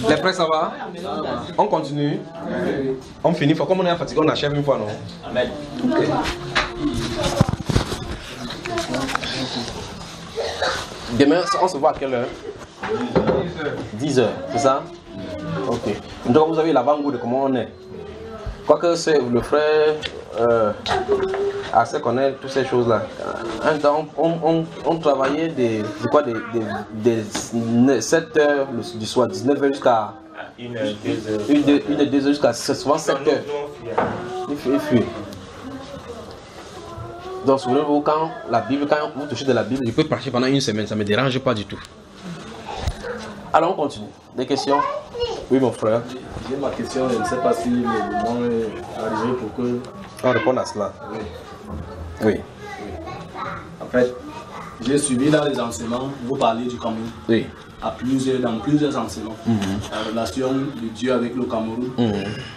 Les frères, ça va? On continue? On finit. Comme on est fatigué, on achève une fois, non? Amen. Okay. Demain, on se voit à quelle heure? 10h, c'est ça? Ok. Donc vous avez l'avant-goût de comment on est. Quoique c'est le frère assez connaît toutes ces choses-là. Un temps, on travaillait des 7h du soir, 19h jusqu'à 1h, 2h jusqu'à souvent 7h. Il fuit. Donc souvenez-vous, quand vous touchez de la Bible, je peux partir pendant une semaine, ça ne me dérange pas du tout. Alors on continue. Des questions? Oui mon frère. J'ai ma question, je ne sais pas si le moment est arrivé pour que... On réponde à cela. Oui. En fait, j'ai suivi dans les enseignements, vous parlez du Cameroun. Oui. Dans plusieurs enseignements. La relation de Dieu avec le Cameroun.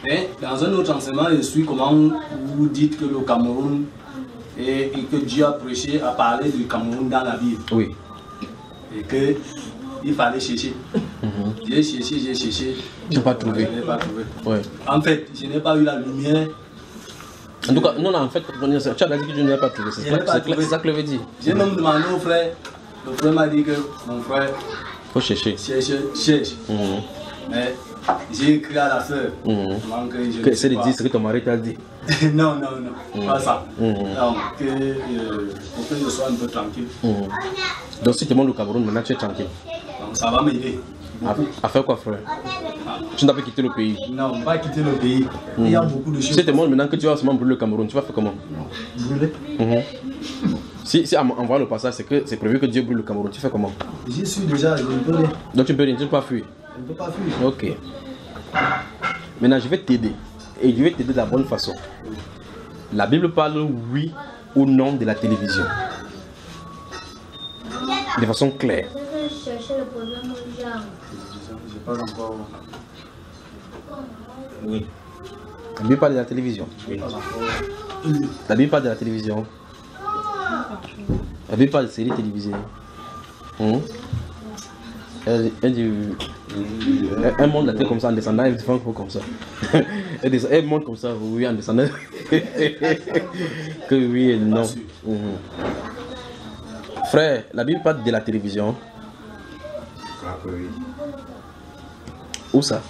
Et dans un autre enseignement, je suis comment vous dites que le Cameroun et que Dieu a prêché, a parlé du Cameroun dans la Bible. Oui. Et que il fallait chercher. J'ai cherché. Je n'ai pas trouvé. Je n'ai pas trouvé. Ouais. En fait, je n'ai pas eu la lumière. En tout cas, non, en fait, tu as dit que je n'ai pas trouvé. C'est ça que je veux dire. J'ai même demandé au frère. Le frère m'a dit que mon frère. Faut chercher. Cherche. Mais j'ai écrit à la soeur. C'est de dire ce que ton mari t'a dit. Non, pas ça. Donc, pour que je sois un peu tranquille. Donc, si tu montes au Cameroun, maintenant tu es tranquille. Donc, ça va m'aider. À faire quoi, frère? Tu n'as pas quitté le pays? Non, pas quitter le pays. Il y a beaucoup de choses. Si tu montres maintenant que tu vas seulement brûler le Cameroun, tu vas faire comment? Brûler? Si en voyant le passage, c'est prévu que Dieu brûle le Cameroun, tu fais comment? J'y suis déjà, je ne peux rien. Donc tu ne peux rien, tu ne peux pas fuir? Je ne peux pas fuir. Ok. Maintenant, je vais t'aider. Et je vais t'aider de la bonne façon. La Bible parle oui ou non de la télévision. De façon claire. J'ai pas encore... Oui. La Bible parle de la télévision. Oui. La Bible parle de la télévision. La Bible parle de séries télévisées. Un monde la tête comme ça en descendant, elle fait un peu comme ça. Elle monte comme ça, oui, en descendant. Que oui et non. Frère, la Bible parle de la télévision. Oui. Où ça?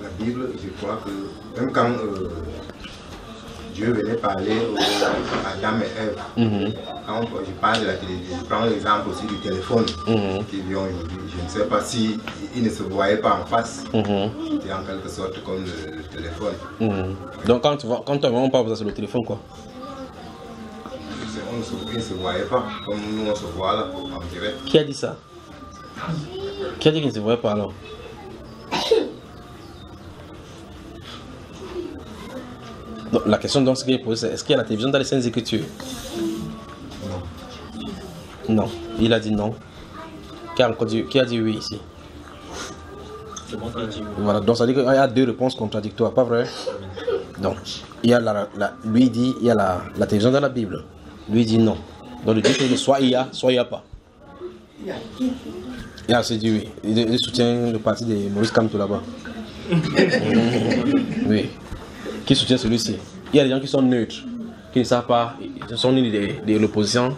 La Bible, je crois que même quand Dieu venait parler à Adam et Ève, quand je parle de la télévision, je prends l'exemple aussi du téléphone qui vient aujourd'hui. Je ne sais pas si il ne se voyait pas en face. C'était en quelque sorte comme le téléphone. Donc quand tu vraiment pas sur le téléphone quoi? Il ne se voyait pas comme nous on se voit là en direct. Qui a dit ça? Qui a dit qu'il ne se voyait pas alors? Donc, la question donc qui est posée, c'est est-ce qu'il y a la télévision dans les Saintes Écritures? Non. Non. Il a dit non. Qui a dit oui ici? C'est moi qui ai dit oui. Voilà, donc ça veut dire qu'il y a deux réponses contradictoires, pas vrai? Donc, il y a lui dit il y a la télévision dans la Bible. Lui dit non. Donc il dit que soit il y a pas. Il a dit oui. Il soutient le parti de Maurice Kamto là-bas. Oui. Qui soutient celui-ci. Il y a des gens qui sont neutres, qui ne savent pas, ils ne sont ni de l'opposition,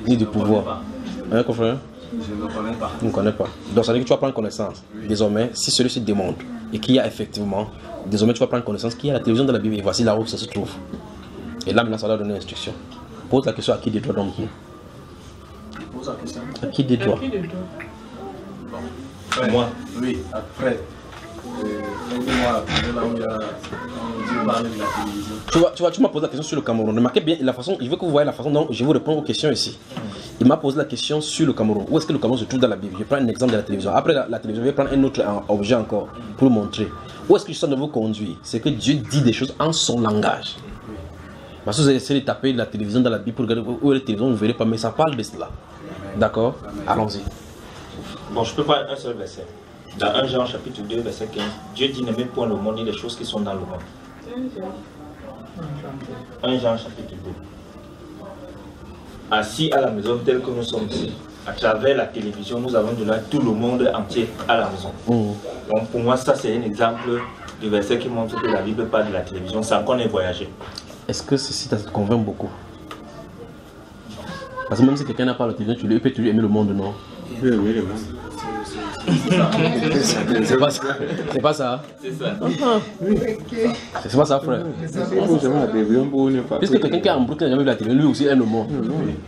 ni du pouvoir. Hein, confrère? Je ne connais pas. Tu ne connais pas. Donc ça veut dire que tu vas prendre connaissance. Désormais, si celui-ci démontre et qu'il y a effectivement, désormais tu vas prendre connaissance qu'il y a la télévision de la Bible et voici là où ça se trouve. Et là maintenant ça va donner l'instruction. Pose la question à qui des droits donc. Pose la question. À qui des droits? Moi. Oui, après. Tu m'as posé la question sur le Cameroun. Remarquez bien la façon, je veux que vous voyez la façon dont je vous réponds aux questions ici. Il m'a posé la question sur le Cameroun. Où est-ce que le Cameroun se trouve dans la Bible? Je prends un exemple de la télévision. Après la télévision, je vais prendre un autre objet encore pour vous montrer. Où est-ce que je suis en train de vous conduire? C'est que Dieu dit des choses en son langage. Parce que vous essayez de taper la télévision dans la Bible pour regarder où est la télévision, vous ne verrez pas, mais ça parle de cela. D'accord? Allons-y. Bon, je peux prendre un seul verset. Dans 1 Jean chapitre 2, verset 15, Dieu dit n'aimez point le monde ni les choses qui sont dans le monde. 1 Jean chapitre 2. assis à la maison tel que nous sommes ici, à travers la télévision, nous avons de là tout le monde entier à la maison. Donc pour moi, ça c'est un exemple de verset qui montre que la Bible parle de la télévision sans qu'on ait voyagé. Est-ce que ceci te convainc beaucoup? Parce que même si quelqu'un n'a pas la télévision, tu peux toujours aimer le monde, non? Oui, le monde. C'est pas ça. C'est pas ça. C'est ça. C'est pas ça, frère. Puisque quelqu'un qui est en Brooklyn qui n'a jamais vu la télévision, lui aussi aime le monde.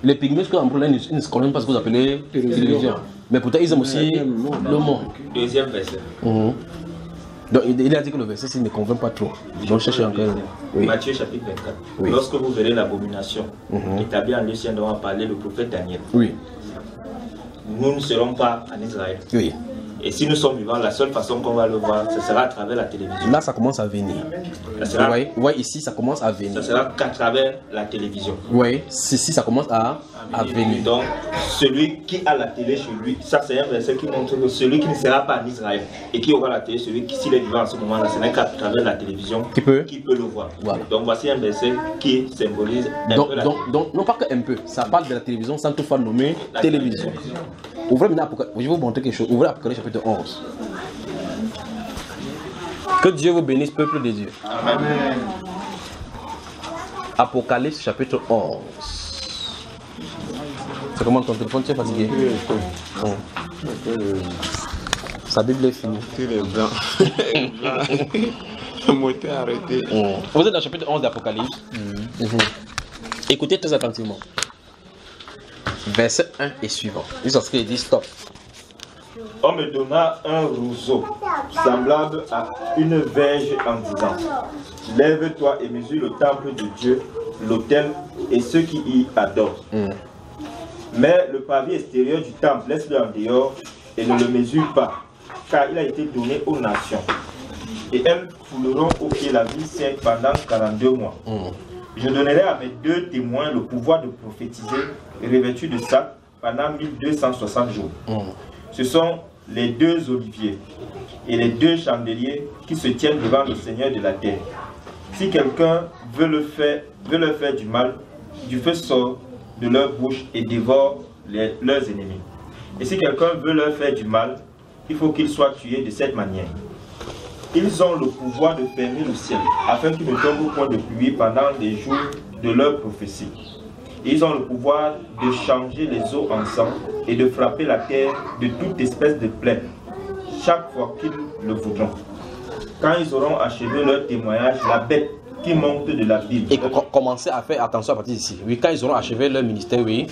Les pygmées qui sont en Brooklyn, ils ne se connaissent pas ce que vous appelez télévision. Mais pourtant, ils aiment aussi le monde. Deuxième verset. Donc il a dit que le verset ne convainc pas trop. Donc cherchez encore. Oui. Matthieu chapitre 24. Oui. Lorsque vous verrez l'abomination établie en lieu saint dont a parlé le prophète Daniel, Oui. nous ne serons pas en Israël. Oui. Et si nous sommes vivants, la seule façon qu'on va le voir, ce sera à travers la télévision. Là, ça commence à venir. Ça sera, Oui, ici, ça commence à venir. ça sera qu'à travers la télévision. Oui, ici, ça commence à venir. Donc, celui qui a la télé chez lui, ça c'est un verset qui montre que celui qui ne sera pas en Israël et qui aura la télé, celui qui, s'il est vivant en ce moment-là, ce n'est qu'à travers la télévision Qui peut le voir. Voilà. Donc, voici un verset qui symbolise un peu la donc, non pas qu'un peu, ça parle de la télévision sans toutefois nommer télévision. Ouvrez maintenant Apocalypse, je vais vous montrer quelque chose. Ouvrez Apocalypse chapitre 11. Que Dieu vous bénisse, peuple de Dieu. Amen. Apocalypse chapitre 11. C'est comment ton téléphone, tu es fatigué? Sa Bible est finie. Tout est blanc. Le moteur arrêté. Vous êtes dans le chapitre 11 d'Apocalypse. Écoutez très attentivement. Verset 1 et suivant. Ils ont ce qu'il dit stop. On me donna un roseau semblable à une verge en disant: lève-toi et mesure le temple de Dieu, l'autel et ceux qui y adorent. Mais le pavé extérieur du temple, laisse-le en dehors et ne le mesure pas, car il a été donné aux nations. Et elles fouleront au pied la vie sainte pendant 42 mois. Je donnerai à mes 2 témoins le pouvoir de prophétiser, revêtus de sac, pendant 1260 jours. Ce sont les 2 oliviers et les 2 chandeliers qui se tiennent devant le Seigneur de la terre. Si quelqu'un veut leur faire du mal, du feu sort de leur bouche et dévore leurs ennemis. Et si quelqu'un veut leur faire du mal, il faut qu'il soit tué de cette manière. Ils ont le pouvoir de fermer le ciel, afin qu'il ne tombe point de pluie pendant les jours de leur prophétie. Et ils ont le pouvoir de changer les eaux en sang et de frapper la terre de toute espèce de plaie, chaque fois qu'ils le voudront. Quand ils auront achevé leur témoignage, la bête qui monte de l'abîme. Et commencez à faire attention à partir d'ici. Oui, quand ils auront achevé leur ministère, oui.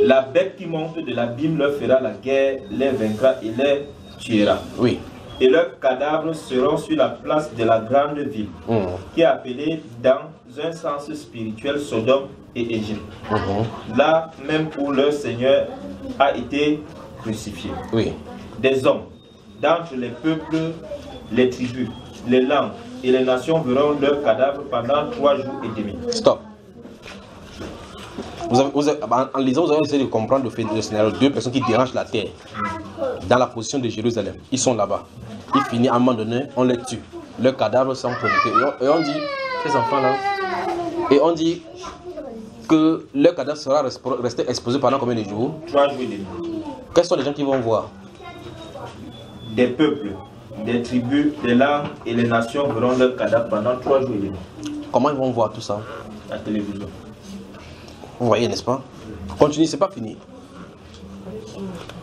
La bête qui monte de l'abîme leur fera la guerre, les vaincra et les tuera. Oui. Et leurs cadavres seront sur la place de la grande ville, qui est appelée dans un sens spirituel Sodome et Égypte. Là même où leur Seigneur a été crucifié. Oui. Des hommes d'entre les peuples, les tribus, les langues et les nations verront leurs cadavres pendant 3 jours et demi. Stop. En lisant, vous avez essayé de comprendre le scénario. 2 personnes qui dérangent la terre dans la position de Jérusalem. Ils sont là-bas. Ils finissent à un moment donné, on les tue. Leurs cadavres sont provoqués. Et on dit, ces enfants-là, et on dit que leur cadavre sera resté exposé pendant combien de jours? 3 jours et demi. Quels sont les gens qui vont voir? Des peuples, des tribus, des langues et les nations verront leurs cadavres pendant 3 jours et demi. Comment ils vont voir tout ça? La télévision. Vous voyez, n'est-ce pas? Continue, c'est pas fini.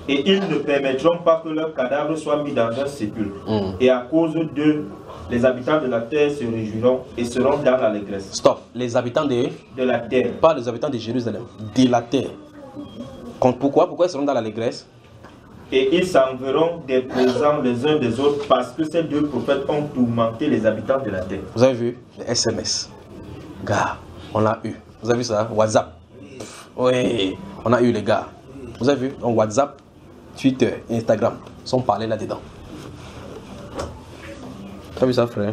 Et ils ne permettront pas que leurs cadavres soient mis dans un sépulcre. Et à cause d'eux, les habitants de la terre se réjouiront et seront dans l'allégresse. Stop. Les habitants de la terre. Pas les habitants de Jérusalem, de la terre. Pourquoi ils seront dans l'allégresse? Et ils s'enverront des présents les uns des autres parce que ces 2 prophètes ont tourmenté les habitants de la terre. Vous avez vu les SMS? Gars, on l'a eu. Vous avez vu ça? WhatsApp. Oui, on a eu les gars. Vous avez vu? Donc WhatsApp, Twitter, Instagram sont parlés là-dedans. Tu as vu ça, frère?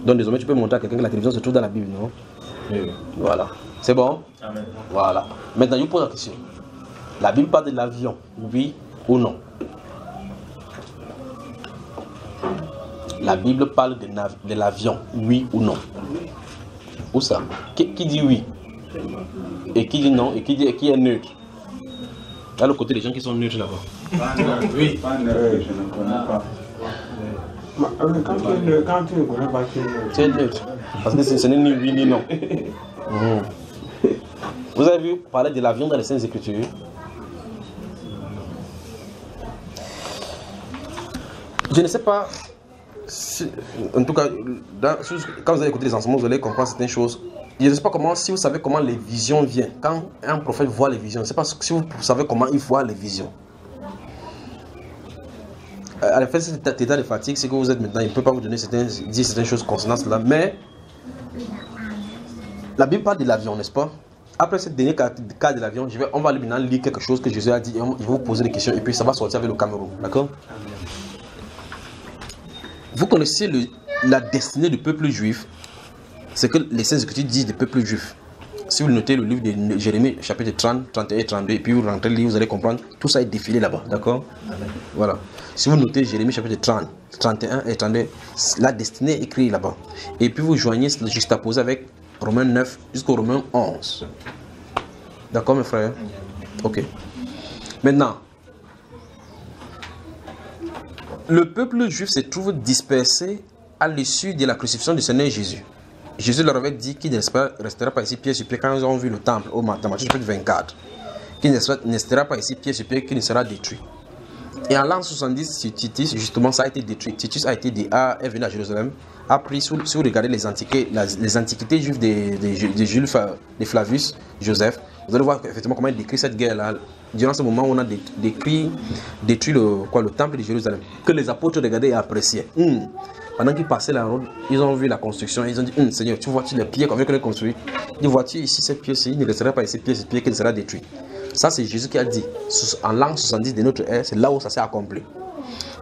Donc désormais, tu peux montrer à quelqu'un que la télévision se trouve dans la Bible, non? Oui. Voilà. C'est bon? Amen. Voilà. Maintenant, je vous pose la question. La Bible parle de l'avion, oui ou non? La Bible parle de l'avion, oui ou non? Où ça? Qui dit oui? Et qui dit non, et qui est neutre. À l'autre côté, les gens qui sont neutres là-bas. Oui. Je ne connais pas. Quand tu ne connais pas, tu es neutre. Parce que ce n'est ni oui ni non. Vous avez vu parler de l'avion dans les Saintes Écritures? Je ne sais pas, si, en tout cas, quand vous allez écouter les enseignements, vous allez comprendre certaines choses. Je ne sais pas comment, si vous savez comment les visions viennent. Quand un prophète voit les visions, je ne sais pas si vous savez comment il voit les visions. À la fin de cet état de fatigue, c'est que vous êtes maintenant, il ne peut pas vous donner dire certaines choses concernant cela, mais la Bible parle de l'avion, n'est-ce pas? Après ce dernier cas de l'avion, on va aller maintenant lire quelque chose que Jésus a dit, et il va vous poser des questions, et puis ça va sortir avec le Cameroun, d'accord? Vous connaissez la destinée du peuple juif, c'est que les Saintes Écritures disent du peuple juif. Si vous notez le livre de Jérémie, chapitre 30, 31 et 32, et puis vous rentrez le livre, vous allez comprendre, tout ça est défilé là-bas, d'accord? Voilà. Si vous notez Jérémie, chapitre 30, 31 et 32, la destinée est écrite là-bas. Et puis vous joignez le juxtaposé avec Romains 9 jusqu'au Romains 11. D'accord, mes frères? Ok. Maintenant, le peuple juif se trouve dispersé à l'issue de la crucifixion du Seigneur Jésus. Jésus leur avait dit qu'il ne restera pas ici pied sur pied quand ils ont vu le temple au Matthieu chapitre 24. Qu'il ne restera pas ici pied sur pied, qu'il ne sera détruit. Et en l'an 70, sur Titus, justement, ça a été détruit. Titus est venu à Jérusalem, a pris, si vous regardez les antiquités juives de Flavius Joseph, vous allez voir effectivement comment il décrit cette guerre-là. Durant ce moment, on a détruit le temple de Jérusalem, que les apôtres regardaient et appréciaient. Pendant qu'ils passaient la route, ils ont vu la construction, ils ont dit, Seigneur, tu vois-tu les pierres qu'on veut construire? Tu vois-tu ici cette pièce-ci, il ne restera pas ici pièce sur pied, qu'elle sera détruite. Ça, c'est Jésus qui a dit, en l'an 70 de notre ère, c'est là où ça s'est accompli.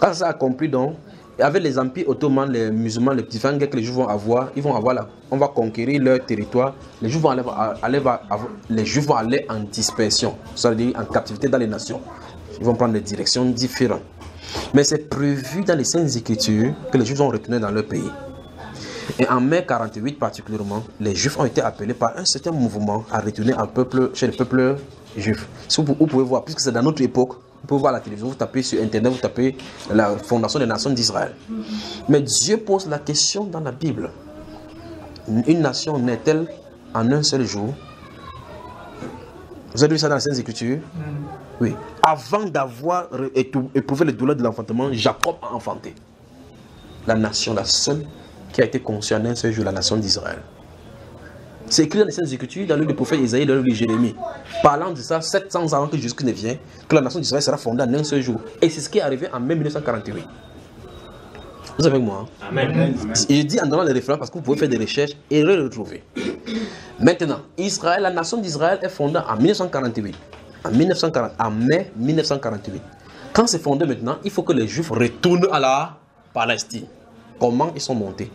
Quand ça s'est accompli, donc, avec les empires ottomans, les musulmans, les différentes guerres que les Juifs vont avoir, on va conquérir leur territoire, les Juifs vont aller en dispersion, c'est-à-dire en captivité dans les nations. Ils vont prendre des directions différentes. Mais c'est prévu dans les Saintes Écritures que les Juifs vont retourner dans leur pays. Et en mai 48 particulièrement, les Juifs ont été appelés par un certain mouvement à retourner chez le peuple juif. Si vous pouvez voir, puisque c'est dans notre époque, vous pouvez voir la télévision, vous tapez sur internet, vous tapez la fondation des nations d'Israël. Mais Dieu pose la question dans la Bible. Une nation naît-elle en un seul jour? Vous avez vu ça dans les Saintes Écritures? Oui. Avant d'avoir éprouvé les douleurs de l'enfantement, Jacob a enfanté. La nation, la seule qui a été conçue en un seul jour, la nation d'Israël. C'est écrit dans les Saintes Écritures, dans le livre du prophète Isaïe, dans le livre de Jérémie. Parlant de ça, 700 ans avant que Jésus ne vienne, que la nation d'Israël sera fondée en un seul jour. Et c'est ce qui est arrivé en mai 1948. Vous êtes avec moi? Hein? Amen. Et je dis en donnant les références parce que vous pouvez faire des recherches et les retrouver. Maintenant, Israël, la nation d'Israël est fondée en 1948. En mai 1948. Quand c'est fondé maintenant, il faut que les Juifs retournent à la Palestine. Comment ils sont montés?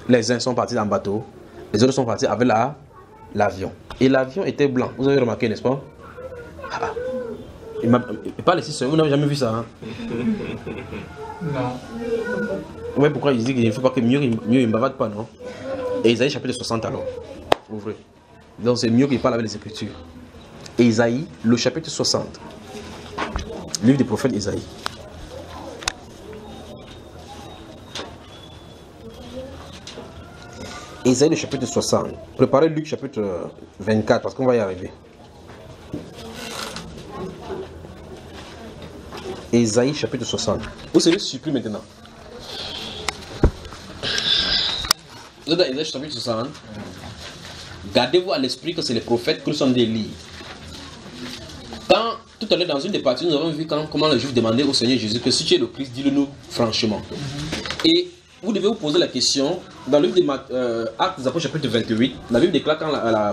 Les uns sont partis en bateau, les autres sont partis avec l'avion. Et l'avion était blanc. Vous avez remarqué, n'est-ce pas? Il parle ici seul, vous n'avez jamais vu ça. Hein? Non. Oui, pourquoi il dit qu'il ne faut pas que mieux il ne bavade pas, non? Et Isaïe chapitre 60 alors. Ouvrez. Donc c'est mieux qu'il parle avec les Écritures. Et Isaïe, le chapitre 60. Livre du prophète Isaïe. Isaïe, le chapitre 60. Préparez Luc, chapitre 24, parce qu'on va y arriver. Isaïe, chapitre 60. Vous serez surpris maintenant. Vous êtes dans Isaïe, chapitre 60. Gardez-vous à l'esprit que c'est les prophètes qui sont des livres. Quand, tout à l'heure, dans une des parties, nous avons vu comment les Juifs demandaient au Seigneur Jésus que si tu es le Christ, dis-le-nous franchement. Et vous devez vous poser la question, dans le livre des Actes des Apôtres, chapitre 28, la Bible déclare quand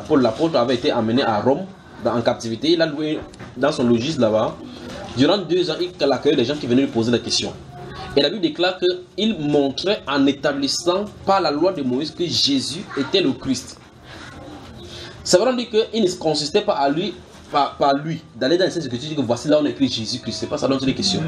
Paul l'apôtre avait été amené à Rome, en captivité, il a loué dans son logis là-bas. Durant 2 ans, il accueillait les gens qui venaient lui poser la question. Et la Bible déclare qu'il montrait en établissant par la loi de Moïse que Jésus était le Christ. Ça veut dire qu'il ne consistait pas à lui, par lui, d'aller dans les Saintes Écritures et dire que voici là on écrit Jésus-Christ. C'est pas ça dont il est question.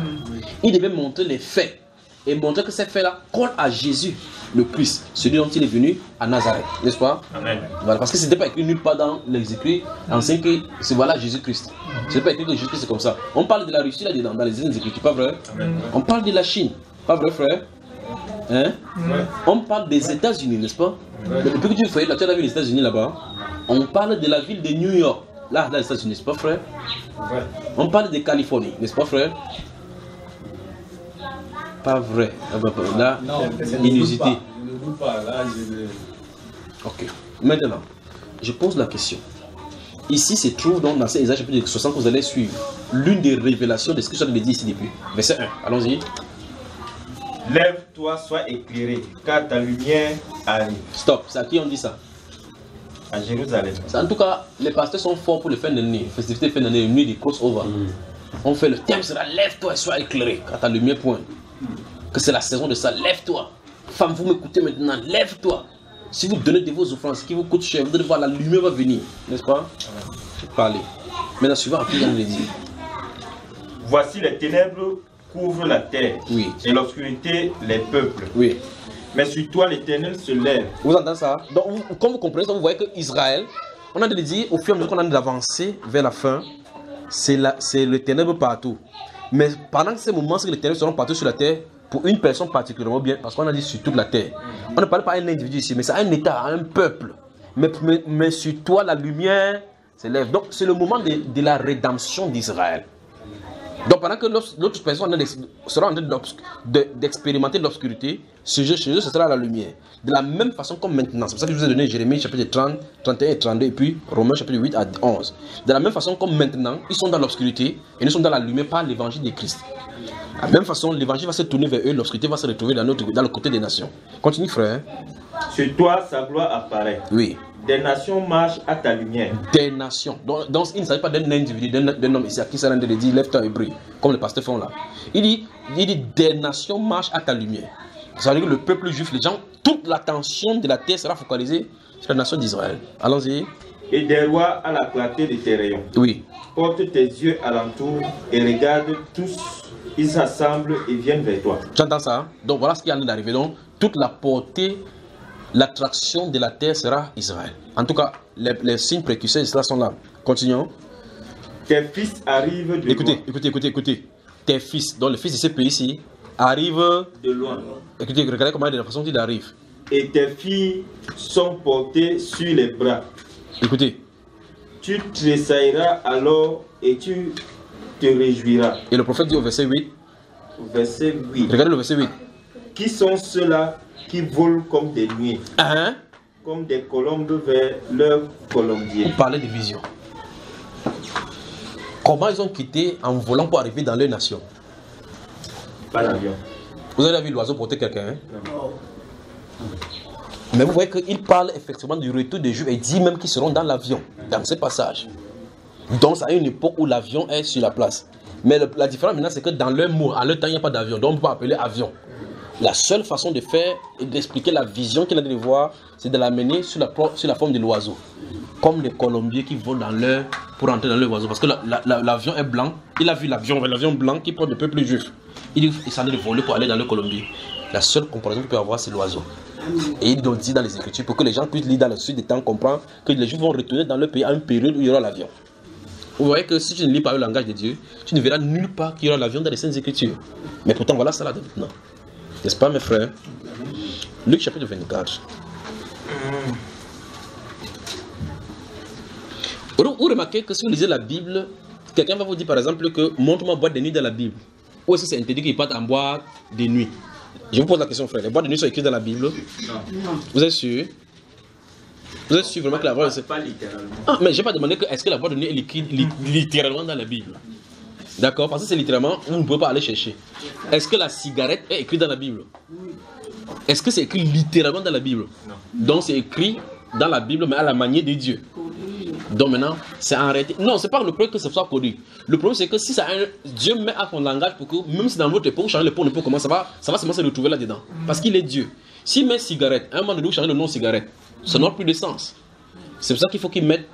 Il devait montrer les faits et montrer que ces faits-là collent à Jésus, le Christ, celui dont il est venu à Nazareth, n'est-ce pas? Amen. Voilà, parce que ce n'était pas écrit nulle part dans les écrits, enseigne que c'est voilà Jésus-Christ. Ce n'est pas écrit que Jésus-Christ c'est comme ça. On parle de la Russie là-dedans, dans les Écritures, pas vrai? Amen. On parle de la Chine, pas vrai frère? Hein? Ouais. On parle des États-Unis, n'est-ce pas? Ouais. Depuis que tu fais là, tu as vu les États-Unis là-bas. On parle de la ville de New York, là, les États-Unis, n'est-ce pas frère? Ouais. On parle de Californie, n'est-ce pas frère? Pas vrai. Là, Non, je ne inusité. doute pas. Je ne doute pas. Là, Ok. Maintenant, je pose la question. Ici se trouve donc dans Isaïe chapitre 60 que vous allez suivre l'une des révélations de ce que je viens de dire ici depuis. Verset 1. Allons-y. Lève-toi, sois éclairé, car ta lumière arrive. Stop. C'est à qui on dit ça? À Jérusalem. En tout cas, les pasteurs sont forts pour le fin d'année. Festivité fin d'année, nuit du crossover. On fait le thème sera lève-toi et sois éclairé, car ta lumière pointe. Que c'est la saison de ça. Lève-toi. Femme, vous m'écoutez maintenant. Lève-toi. Si vous donnez de vos offrances qui vous coûtent cher, vous allez voir la lumière va venir. N'est-ce pas? Parlez. Maintenant, suivant à qui on le dit. Voici les ténèbres couvrent la terre, Oui. et l'obscurité les peuples. Oui. Mais sur toi l'Éternel se lève. Vous entendez ça? Donc, comme vous comprenez ça, vous voyez que Israël, on a dit au fur et à mesure qu'on a d'avancer vers la fin, c'est le ténèbre partout. Mais pendant ces moments, c'est que les ténèbres seront partout sur la terre pour une personne particulièrement bien, parce qu'on a dit sur toute la terre. On ne parle pas d'un individu ici, mais c'est un État, un peuple. Mais sur toi, la lumière s'élève. Donc, c'est le moment de la rédemption d'Israël. Donc, pendant que l'autre personne sera en train d'expérimenter l'obscurité, chez eux, ce sera la lumière. De la même façon comme maintenant. C'est pour ça que je vous ai donné Jérémie chapitre 30, 31 et 32, et puis Romains chapitre 8 à 11. De la même façon comme maintenant, ils sont dans l'obscurité et nous sommes dans la lumière par l'évangile de Christ. De la même façon, l'évangile va se tourner vers eux, l'obscurité va se retrouver dans le côté des nations. Continue, frère. Sur toi sa gloire apparaît. Oui. Des nations marchent à ta lumière. Des nations. Donc il ne s'agit pas d'un individu, d'un homme ici à qui ça de dire lève-toi et brille, comme les pasteurs font là. Il dit des nations marchent à ta lumière. Ça veut dire que le peuple juif, les gens, toute l'attention de la terre sera focalisée sur la nation d'Israël. Allons-y. Et des rois à la clarté de tes rayons. Oui. Porte tes yeux alentour et regarde tous. Ils s'assemblent et viennent vers toi. Tu entends ça? Donc voilà ce qui est en train d'arriver. Donc toute la portée, l'attraction de la terre sera Israël. En tout cas, les signes précurseurs de cela sont là. Continuons. Tes fils arrivent de loin. Écoutez. Tes fils, donc le fils de ce pays-ci, arrivent De loin. Écoutez, regardez comment de la façon qu'il arrive. Et tes filles sont portées sur les bras. Écoutez. Tu tressailleras alors et tu te réjouiras. Et le prophète dit au verset 8. Verset 8. Regardez le verset 8. Qui sont ceux-là qui volent comme des nuées, Hein? comme des colombes vers leur colombier? On parlait de vision. Comment ils ont quitté en volant pour arriver dans leur nation? Pas l'avion. Vous avez vu l'oiseau porter quelqu'un, hein? Mais vous voyez qu'il parle effectivement du retour des Juifs et dit même qu'ils seront dans l'avion, dans ce passage. Donc, c'est à une époque où l'avion est sur la place. Mais la différence maintenant, c'est que dans leur mot, à leur temps, il n'y a pas d'avion. Donc, on ne peut pas appeler avion. La seule façon de faire et d'expliquer la vision qu'il a de voir, c'est de l'amener sur la forme de l'oiseau. Comme les colombiers qui volent pour entrer dans leur oiseau. Parce que l'avion est blanc. Il a vu l'avion blanc qui porte le peuple juif. Il s'en est de voler pour aller dans le colombier. La seule comparaison qu'il peut avoir, c'est l'oiseau. Et il doit dire dans les Écritures pour que les gens puissent lire dans le sud des temps, comprendre que les Juifs vont retourner dans leur pays à une période où il y aura l'avion. Vous voyez que si tu ne lis pas le langage de Dieu, tu ne verras nulle part qu'il y aura l'avion dans les Saintes Écritures. Mais pourtant, voilà ça là maintenant. N'est-ce pas, mes frères? Luc chapitre 24. Vous remarquez que si vous lisez la Bible, quelqu'un va vous dire par exemple que montre-moi boîte de nuit dans la Bible. Ou est-ce que c'est interdit qu'il parte en boîte de nuit? Je vous pose la question, frère. Les boîtes de nuit sont écrites dans la Bible? Non. Vous êtes sûr? Vous êtes sûr vraiment que la boîte... Pas littéralement. Ah, mais je n'ai pas demandé que est-ce que la boîte de nuit est écrite littéralement dans la Bible? D'accord? Parce que c'est littéralement, vous ne pouvez pas aller chercher. Est-ce que la cigarette est écrite dans la Bible? Est-ce que c'est écrit littéralement dans la Bible? Non. Donc c'est écrit dans la Bible, mais à la manière de Dieu. Donc maintenant, c'est arrêté. Non, c'est pas le problème que ce soit connu. Le problème, c'est que si ça Dieu met à son langage pour que, même si dans votre époque, vous changez le pot, comment ça va seulement se retrouver là-dedans. Parce qu'il est Dieu. S'il met cigarette, à un moment donné, vous changez le nom cigarette, ça n'a plus de sens. C'est pour ça qu'il faut qu'il mette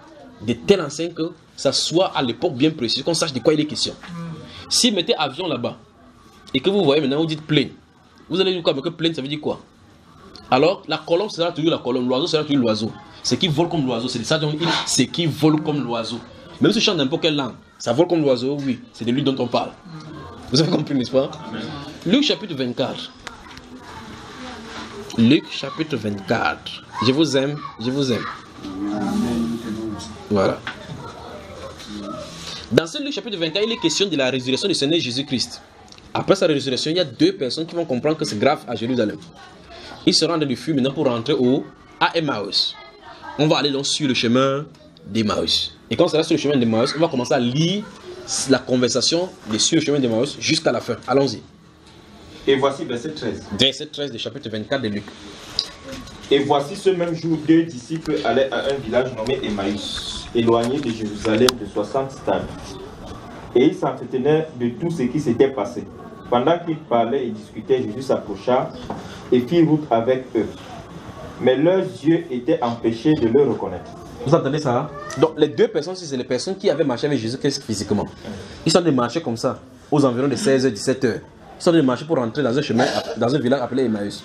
de tels enseignes que ça soit à l'époque bien précis, qu'on sache de quoi il est question. S'il mettait avion là-bas, et que vous voyez maintenant, vous dites plane, Vous allez dire quoi? Mais que plainte, ça veut dire quoi? Alors, la colombe sera toujours la colombe, l'oiseau sera toujours l'oiseau. Ce qui vole comme l'oiseau, c'est ça dont il. C'est qui vole comme l'oiseau. Même si je chante n'importe quelle langue, ça vole comme l'oiseau, oui, c'est de lui dont on parle. Vous avez compris, n'est-ce pas? Luc chapitre 24. Luc chapitre 24. Je vous aime, je vous aime. Voilà. Dans ce Luc chapitre 24, il est question de la résurrection du Seigneur Jésus-Christ. Après sa résurrection, il y a deux personnes qui vont comprendre que c'est grave à Jérusalem. Ils se rendent du feu maintenant pour rentrer à Emmaüs. On va aller donc sur le chemin d'Emmaüs. Et quand on sera sur le chemin d'Emmaüs, on va commencer à lire la conversation sur le chemin d'Emmaüs jusqu'à la fin. Allons-y. Et voici verset 13. Verset 13 du chapitre 24 de Luc. Et voici ce même jour, deux disciples allaient à un village nommé Emmaüs, éloigné de Jérusalem de 60 stades. Et ils s'entretenaient de tout ce qui s'était passé. Pendant qu'ils parlaient et discutaient, Jésus s'approcha et fit route avec eux. Mais leurs yeux étaient empêchés de le reconnaître. Vous entendez ça? Hein? Donc les deux personnes, c'est les personnes qui avaient marché avec Jésus-Christ physiquement. Ils sont de marcher comme ça, aux environs de 16h, 17h. Ils sont de marcher pour rentrer dans un chemin, dans un village appelé Emmaüs.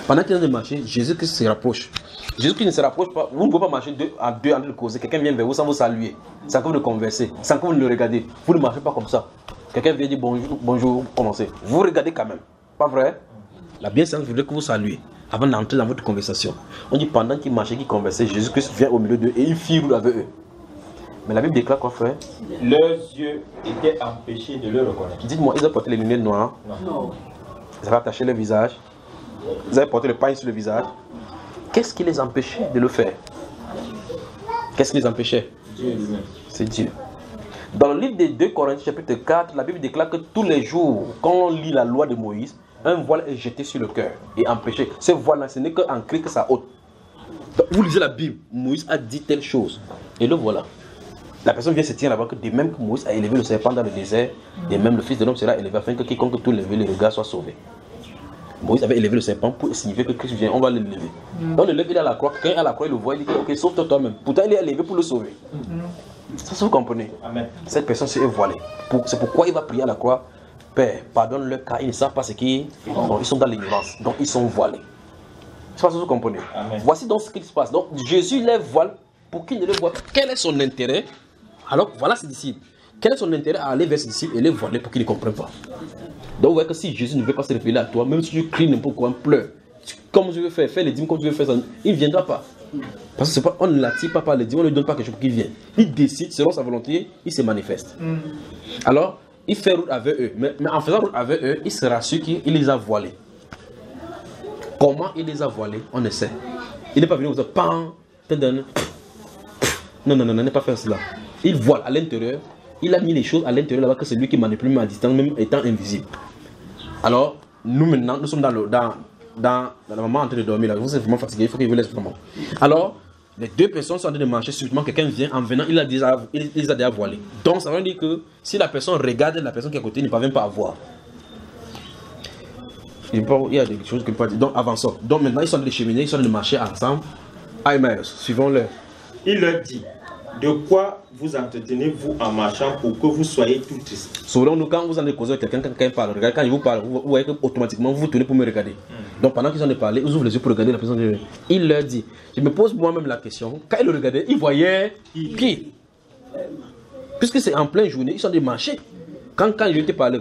Pendant qu'ils sont de marcher, Jésus-Christ se rapproche. Jésus-Christ ne se rapproche pas. Vous ne pouvez pas marcher à deux en train de causer. Quelqu'un vient vers vous sans vous saluer, sans que vous le conversez, sans que vous le regardez. Vous ne marchez pas comme ça. Quelqu'un vient dire bonjour, bonjour, commencez. Vous regardez quand même. Pas vrai? La bienséance voudrait que vous saluez avant d'entrer dans votre conversation. On dit pendant qu'ils marchaient, qu'ils conversaient, Jésus-Christ vient au milieu d'eux et il fit route avec eux. Mais la Bible déclare quoi, frère? Leurs yeux étaient empêchés de le reconnaître. Dites-moi, ils avaient porté les lunettes noires? Non. Ils avaient attaché le visage? Ils avaient porté le pagne sur le visage? Qu'est-ce qui les empêchait de le faire? Qu'est-ce qui les empêchait? Dieu lui-même. C'est Dieu. Dans le livre des 2 Corinthiens chapitre 4, la Bible déclare que tous les jours, quand on lit la loi de Moïse, un voile est jeté sur le cœur et empêché. Ce voile-là, ce n'est qu'en Christ que ça ôte. Donc, vous lisez la Bible, Moïse a dit telle chose. Et le voilà. La personne vient se tenir là-bas que de même que Moïse a élevé le serpent dans le désert, de même le Fils de l'homme sera élevé afin que quiconque tout lever le regard soit sauvé. Moïse avait élevé le serpent pour signifier que Christ vient, on va le lever. Donc le lève, il est à la croix. Quand il est à la croix, il le voit, il dit que, ok, sauve-toi toi-même. Pourtant, il est élevé pour le sauver. Ça, vous comprenez? Amen. Cette personne s'est voilée. C'est pourquoi il va prier à la croix. Père, pardonne-leur car ils ne savent pas ce qu'ils font. Ils sont dans l'ignorance. Donc ils sont voilés. C'est pas ce que vous comprenez. Amen. Voici donc ce qui se passe. Donc Jésus les voile pour qu'ils ne le voient pas. Quel est son intérêt? Alors voilà ses disciples. Quel est son intérêt à aller vers ses disciples et les voiler pour qu'ils ne comprennent pas? Donc vous voyez que si Jésus ne veut pas se révéler à toi, même si tu cries n'importe quoi, pleure, comme je veux faire, fais les dîmes comme tu veux faire ça, il ne viendra pas. Parce que c'est pas, on ne l'attire pas par les dîmes, on ne lui donne pas quelque chose pour qu'il vienne. Il décide, selon sa volonté, il se manifeste. Alors, il fait route avec eux. Mais en faisant route avec eux, il se rassure qu'il les a voilés. Comment il les a voilés, on ne sait. Il n'est pas venu vous dire, pan, non, n'est pas faire cela. Il voile à l'intérieur. Il a mis les choses à l'intérieur là-bas que c'est lui qui manipule même à distance, même étant invisible. Alors, nous maintenant, nous sommes dans le moment en train de dormir là. Vous êtes vraiment fatigué, il faut qu'il vous laisse vraiment. Alors, les deux personnes sont en train de marcher, subitement quelqu'un vient, en venant, il les a déjà voilés. Donc, ça veut dire que si la personne regarde la personne qui est à côté, il ne parvient pas à voir. Il y a des choses qu'il peut dire. Donc, avançons. Donc, maintenant, ils sont en train de cheminer, ils sont en train de marcher ensemble. À Emmaüs, suivons-leur. Il leur dit, de quoi vous entretenez-vous en marchant pour que vous soyez tout tristes? Selon nous, quand vous en causez avec quelqu'un, quand il parle, regardez, quand il vous parle, vous voyez qu'automatiquement vous vous tournez pour me regarder. Donc pendant qu'ils en ont parlé, ils ouvrent les yeux pour regarder la personne. Il leur dit, je me pose moi-même la question, quand il le regardait, il voyait qui? Puisque c'est en pleine journée, ils sont des marchés. Quand je te parle,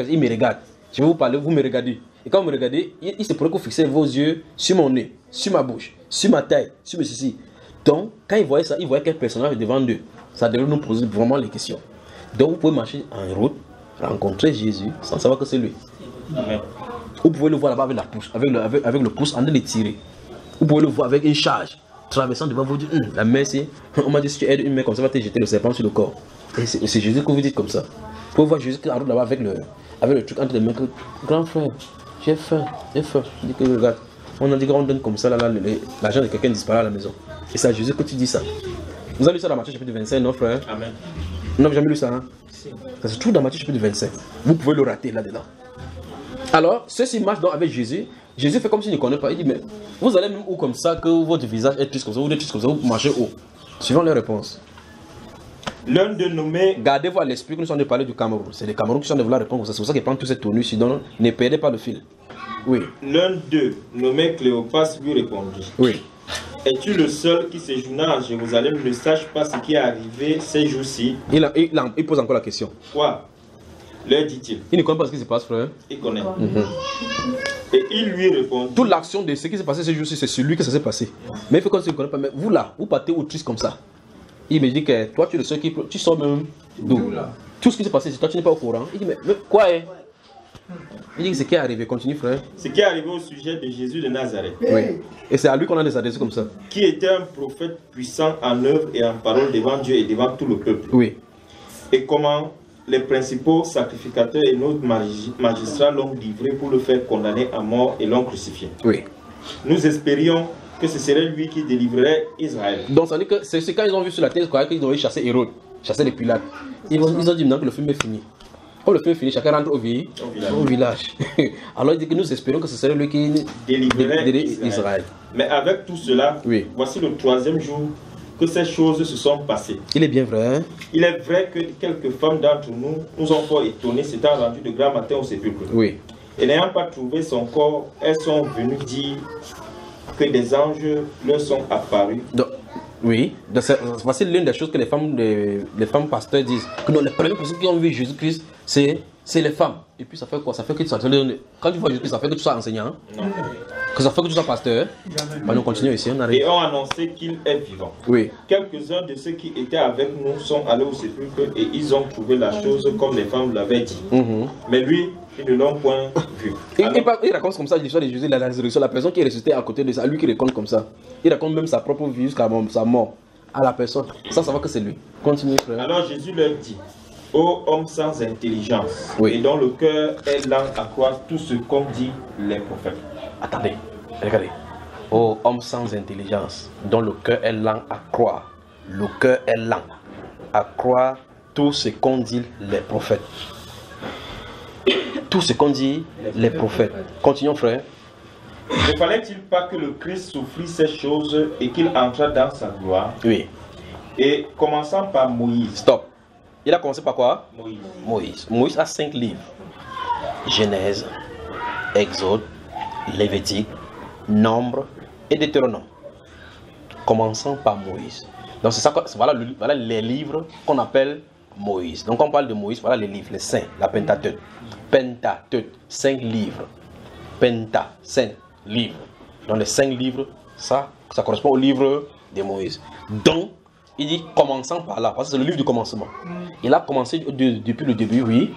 il me regarde. Je vais vous parler, vous me regardez. Et quand vous me regardez, il se pourrait que vous fixez vos yeux sur mon nez, sur ma bouche, sur ma taille, sur mes ceci. Donc, quand ils voyaient ça, ils voyaient quel personnage devant eux. Ça devait nous poser vraiment les questions. Donc, vous pouvez marcher en route, rencontrer Jésus, sans savoir que c'est lui. Amen. Vous pouvez le voir là-bas avec la pouce, avec le pouce en train de tirer. Vous pouvez le voir avec une charge, traversant devant vous, dire, la main, c'est... On m'a dit, si tu aides une main comme ça, va te jeter le serpent sur le corps. Et c'est Jésus que vous dites comme ça. Vous pouvez voir Jésus qui est en route là-bas avec le truc entre les mains. Grand frère, j'ai faim, j'ai faim. Je dis que regarde, on a dit qu'on donne comme ça, là, l'argent de quelqu'un disparaît à la maison. Et c'est à Jésus que tu dis ça. Vous avez lu ça dans Matthieu chapitre 25, non frère? Amen. Vous n'avez jamais lu ça, hein? Si. Ça se trouve dans Matthieu chapitre 25. Vous pouvez le rater là-dedans. Alors, ceux-ci marchent donc avec Jésus. Jésus fait comme s'il ne connaît pas. Il dit, mais vous allez même où comme ça que votre visage est triste comme ça, vous êtes triste comme ça, vous marchez où? Suivant leur réponse. L'un de nommé... Gardez-vous à l'esprit que nous sommes de parler du Cameroun. C'est les Cameroun qui sont de vouloir répondre. C'est pour ça qu'ils prennent toute cette tournure. Sinon, ne perdez pas le fil. Oui. L'un d'eux, nommé Cléopas, lui répondit. Oui. Es-tu le seul qui séjourna à Jérusalem ne sache pas ce qui est arrivé ces jours-ci? Il pose encore la question. Quoi? Leur dit-il. Il ne connaît pas ce qui se passe, frère. Il connaît. Et il lui répondit. Toute l'action de ce qui s'est passé ce jour-ci, c'est sur lui que ça s'est passé. Mais il fait comme s'il ne connaît pas. Mais vous là, vous partez au triste comme ça. Il me dit que toi, tu es le seul qui... Tu sors même d'où? Tout ce qui s'est passé, c'est toi, tu n'es pas au courant. Il dit, mais quoi est? Il dit que ce qui est arrivé, continue frère. Ce qui est arrivé au sujet de Jésus de Nazareth. Oui. Et c'est à lui qu'on a des adresses comme ça. Qui était un prophète puissant en œuvre et en parole devant Dieu et devant tout le peuple. Oui. Et comment les principaux sacrificateurs et nos magistrats l'ont livré pour le faire condamner à mort et l'ont crucifié. Oui. Nous espérions que ce serait lui qui délivrerait Israël. Donc ça veut dire que c'est quand ils ont vu sur la terre qu'ils ont chassé Hérode, chassé les Pilates. Ils ont dit maintenant que le film est fini. Quand le film est fini, chacun rentre au village. Alors il dit que nous espérons que ce serait lui qui délivrerait Israël. Mais avec tout cela, oui. Voici le 3e jour que ces choses se sont passées. Il est bien vrai. Hein? Il est vrai que quelques femmes d'entre nous ont fort étonnés s'étant rendues de grand matin au sépulcre. Oui. Et n'ayant pas trouvé son corps, elles sont venues dire que des anges leur sont apparus. Donc, oui, voici l'une des choses que les femmes pasteurs disent. Que non, les premières personnes qui ont vu Jésus-Christ, c'est les femmes. Et puis ça fait quoi? Ça fait que quand tu vois Jésus-Christ, ça fait que tu sois enseignant. Non. Que ça fait que tu sois pasteur. Bah, nous continuons ici, on arrive. Et ont annoncé qu'il est vivant. Oui. Quelques-uns de ceux qui étaient avec nous sont allés au sépulcre et ils ont trouvé la chose comme les femmes l'avaient dit. Mais lui, ils ne l'ont point vu. Il raconte comme ça l'histoire de Jésus, la résurrection. La personne qui est ressuscitée à côté de ça, lui qui raconte comme ça. Il raconte même sa propre vie jusqu'à sa mort à la personne. Ça va que c'est lui. Continue, frère. Alors Jésus leur dit: ô homme sans intelligence, oui. Et dont le cœur est lent à croire tout ce qu'ont dit les prophètes. Attendez, regardez. Ô homme sans intelligence, dont le cœur est lent à croire. Le cœur est lent à croire tout ce qu'ont dit les prophètes. Tout ce qu'ont dit les prophètes. Continuons, frère. Ne fallait-il pas que le Christ souffrit ces choses et qu'il entrât dans sa gloire? Oui. Et commençant par Moïse. Stop. Il a commencé par quoi? Moïse. Moïse a 5 livres. Genèse, Exode, Lévitique, Nombre et Deutéronome. Commençant par Moïse. Donc c'est ça, voilà les livres qu'on appelle Moïse. Donc on parle de Moïse, voilà les livres, les saints, la Pentateuque. Pentateuque, 5 livres. Penta, 5 livres. Donc les 5 livres, ça correspond au livre de Moïse. Donc, il dit commençant par là, parce que c'est le livre du commencement. Il a commencé depuis le début, oui.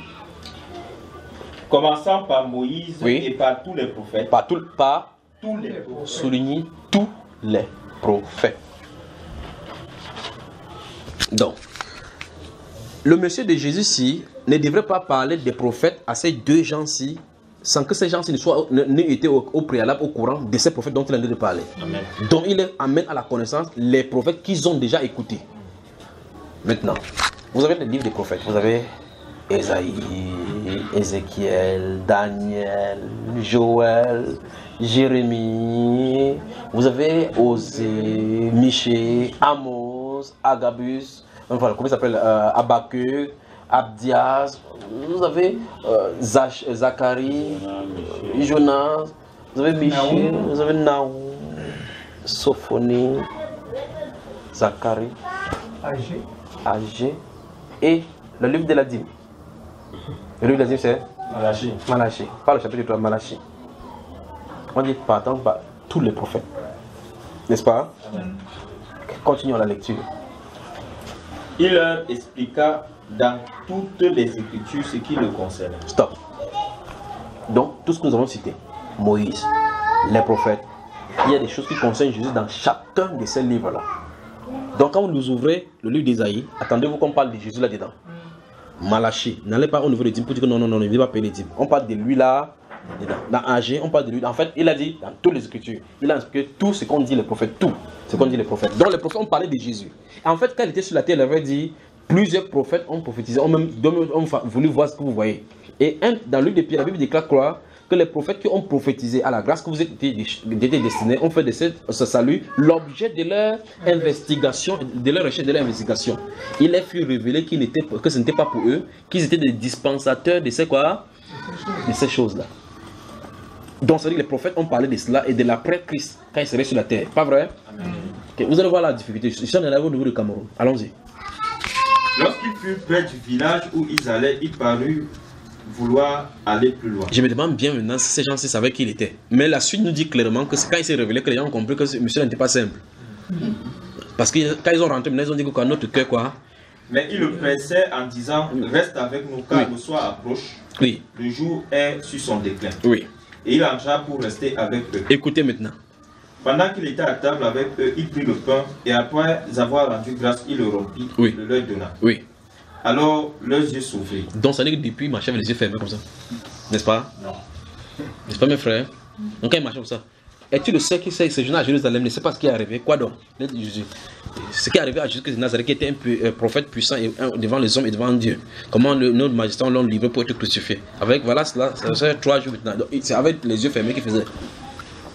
Commençant par Moïse, oui. Et par tous les prophètes. Par tous les prophètes. Souligne tous les prophètes. Donc, le monsieur de Jésus-ci ne devrait pas parler des prophètes à ces 2 gens-ci sans que ces gens-ci n'aient été au préalable au courant de ces prophètes dont il a de parler. Amen. Donc il les amène à la connaissance les prophètes qu'ils ont déjà écoutés. Maintenant, vous avez les livres des prophètes. Vous avez Ésaïe, Ézéchiel, Daniel, Joël, Jérémie. Vous avez Osée, Michée, Amos, Agabus. Enfin, comment il s'appelle? Habakkuk, Abdias. Vous avez Zacharie, Jonas, vous avez Michée, vous avez Naoum, Sophonie, Zacharie, Agé et le livre de la dîme. Le livre de la dîme c'est Malachie. Pas le chapitre 3, Malachie. On dit partant par tous les prophètes. N'est-ce pas? Continuons la lecture. Il leur expliqua dans toutes les Écritures ce qui le concerne. Stop. Donc, tout ce que nous avons cité, Moïse, les prophètes, il y a des choses qui concernent Jésus dans chacun de ces livres-là. Donc, quand vous ouvrez le livre d'Ésaïe, attendez-vous qu'on parle de Jésus là-dedans. Malachie, n'allez pas au niveau des dîmes pour dire que non, il ne veut pas payer les dîmes. On parle de lui là, dedans. Dans Agé, on parle de lui. En fait, il a dit dans toutes les Écritures, il a expliqué tout ce qu'on dit les prophètes, tout ce qu'on dit les prophètes. Donc, les prophètes ont parlé de Jésus. Et en fait, quand il était sur la terre, il avait dit, plusieurs prophètes ont prophétisé, ont voulu voir ce que vous voyez. Et dans le livre de Pierre, la Bible déclare quoi? Que les prophètes qui ont prophétisé à la grâce que vous êtes destinés ont fait de ce salut l'objet de leur investigation, de leur recherche, de leur investigation. Il a fut révélé que ce n'était pas pour eux, qu'ils étaient des dispensateurs de ces quoi? De ces choses-là. Donc, ça veut dire que les prophètes ont parlé de cela et de l'après-Christ, quand il serait sur la terre. Pas vrai? Okay, vous allez voir la difficulté. Je suis en arrivé au niveau du Cameroun. Allons-y. Lorsqu'ils furent près du village où ils allaient, il parut vouloir aller plus loin. Je me demande bien maintenant si ces gens-ci savaient qui il était. Mais la suite nous dit clairement que c'est quand il s'est révélé que les gens ont compris que ce monsieur n'était pas simple. Parce que quand ils ont rentré, ils ont dit que notre cœur, quoi. Mais il le pressait en disant, reste avec nous car le soir approche. Oui. Le jour est sur son déclin. Oui. Et il entra pour rester avec eux. Écoutez maintenant. Pendant qu'il était à table avec eux, il prit le pain et après avoir rendu grâce, il le rompit, le leur donna. Oui. Alors leurs yeux s'ouvrirent. Donc ça veut dire que depuis, il marchait avec les yeux fermés comme ça. N'est-ce pas? Non. N'est-ce pas mes frères? Donc quand il marchait comme ça. Et tu le sais que ce jeune à Jérusalem ne sait pas ce qui est arrivé. Quoi donc? Ce qui est arrivé à Jésus de Nazareth, qui était un prophète puissant devant les hommes et devant Dieu. Comment notre magistrat l'ont livré pour être crucifié. Avec, voilà, cela, ça fait 3 jours maintenant. C'est avec les yeux fermés qu'il faisait.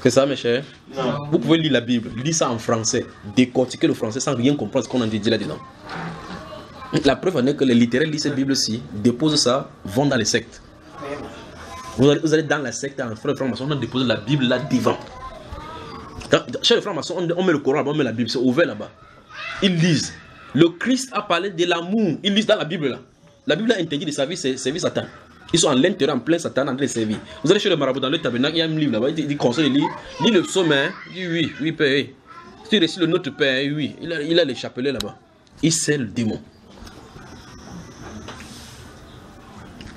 C'est ça, mes chers? Non. Vous pouvez lire la Bible, lire ça en français, décortiquer le français sans rien comprendre ce qu'on a dit là-dedans. La preuve en est que les littéraires lisent cette Bible-ci, déposent ça, vont dans les sectes. Vous allez dans la secte, en frère franc-maçon, on dépose la Bible là devant. Chez les francs-maçons, on met le Coran là-bas, on met la Bible, c'est ouvert là-bas. Ils lisent. Le Christ a parlé de l'amour. Ils lisent dans la Bible là. La Bible a interdit de servir Satan. Ils sont en l'intérieur, en plein Satan, en train de servir. Vous allez chez le marabout dans le tabernacle, il y a un livre là-bas, il dit conseil, il lit le psaume, il dit oui, Père. Si tu récites le Notre Père, oui, il a les chapelets là-bas. Il sait le démon.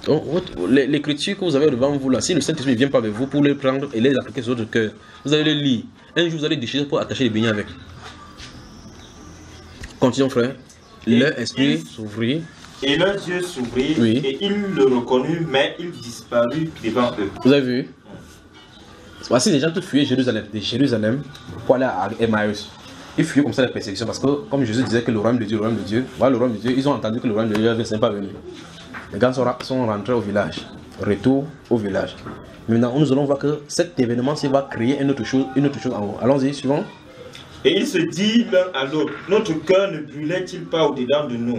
Donc, l'écriture que vous avez devant vous là, si le Saint-Esprit ne vient pas avec vous pour les prendre et les appliquer sur votre cœur, vous allez les lire. Un jour, vous allez déchirer pour attacher les beignets avec. Continuons, frère. Leur esprit s'ouvrit. Et leurs yeux s'ouvrirent, et ils le reconnurent, mais il disparut devant eux. Vous avez vu? Voici les gens qui fuyaient de Jérusalem pour aller à Emmaüs. Ils fuyaient comme ça la persécution parce que, comme Jésus disait que le royaume de Dieu, voilà le royaume de Dieu, ils ont entendu que le royaume de Dieu n'est pas venu. Les gars sont rentrés au village. Retour au village. Maintenant, nous allons voir que cet événement-ci va créer une autre chose en haut. Allons-y, suivant. Et ils se disent l'un à l'autre, notre cœur ne brûlait-il pas au-dedans de nous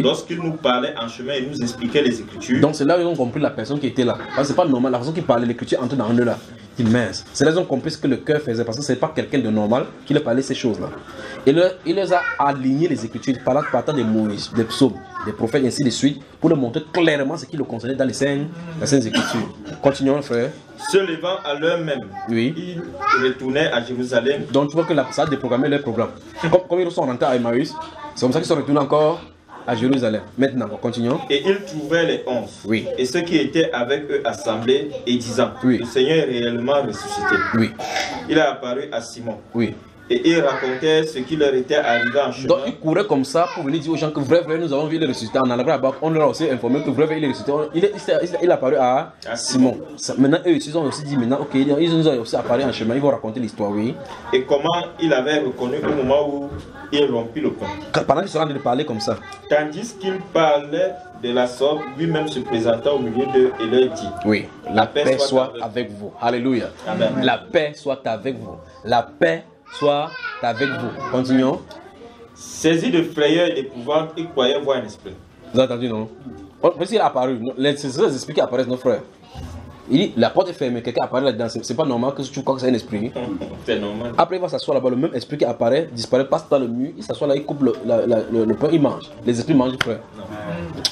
lorsqu'il nous parlait en chemin et nous expliquait les Écritures? Donc c'est là où ils ont compris la personne qui était là. Parce que c'est pas normal, la personne qui parlait, l'Écriture entre dans eux là. Ils mince. C'est là qu'ils ont compris ce que le cœur faisait parce que c'est pas quelqu'un de normal qui leur parlait ces choses-là. Et il les a alignés les Écritures, partant de Moïse, des psaumes, des prophètes, ainsi de suite, pour leur montrer clairement ce qui le concernait dans les Saintes Écritures. Continuons, frère. Se levant à l'heure même, ils retournaient à Jérusalem. Donc tu vois que ça a déprogrammé leur programme. Comme ils sont rentrés à Emmaüs, c'est comme ça qu'ils sont retournés encore à Jérusalem. Maintenant, continuons. Et ils trouvaient les 11. Et ceux qui étaient avec eux assemblés et disant, le Seigneur est réellement ressuscité. Il a apparu à Simon. Et ils racontaient ce qui leur était arrivé en chemin. Donc ils couraient comme ça pour venir dire aux gens que vrai, nous avons vu le ressuscité. En allant là-bas, on leur a aussi informé que vrai, il est ressuscité. Il a apparu à Simon. Maintenant, eux, ils ont aussi dit maintenant, ok, ils nous ont aussi apparu en chemin, ils vont raconter l'histoire, Et comment il avait reconnu au moment où il rompit le pain. Pendant qu'ils sont en train de parler comme ça. Tandis qu'il parlait de la sorte, lui-même se présentant au milieu d'eux et leur dit, la paix soit avec vous. Alléluia. Amen. La paix soit avec vous. La paix soit avec vous. Continuons. Saisi de frayeur et d'épouvante, il croyait voir un esprit. Vous avez entendu, non? Voici, il est apparu. Les esprits qui apparaissent, nos frères. Il dit, la porte est fermée, quelqu'un apparaît là-dedans. C'est pas normal que tu crois que c'est un esprit. C'est normal. Après, il va s'asseoir là-bas. Le même esprit qui apparaît, disparaît, passe dans le mur. Il s'assoit là, il coupe le pain, il mange. Les esprits mangent, frère.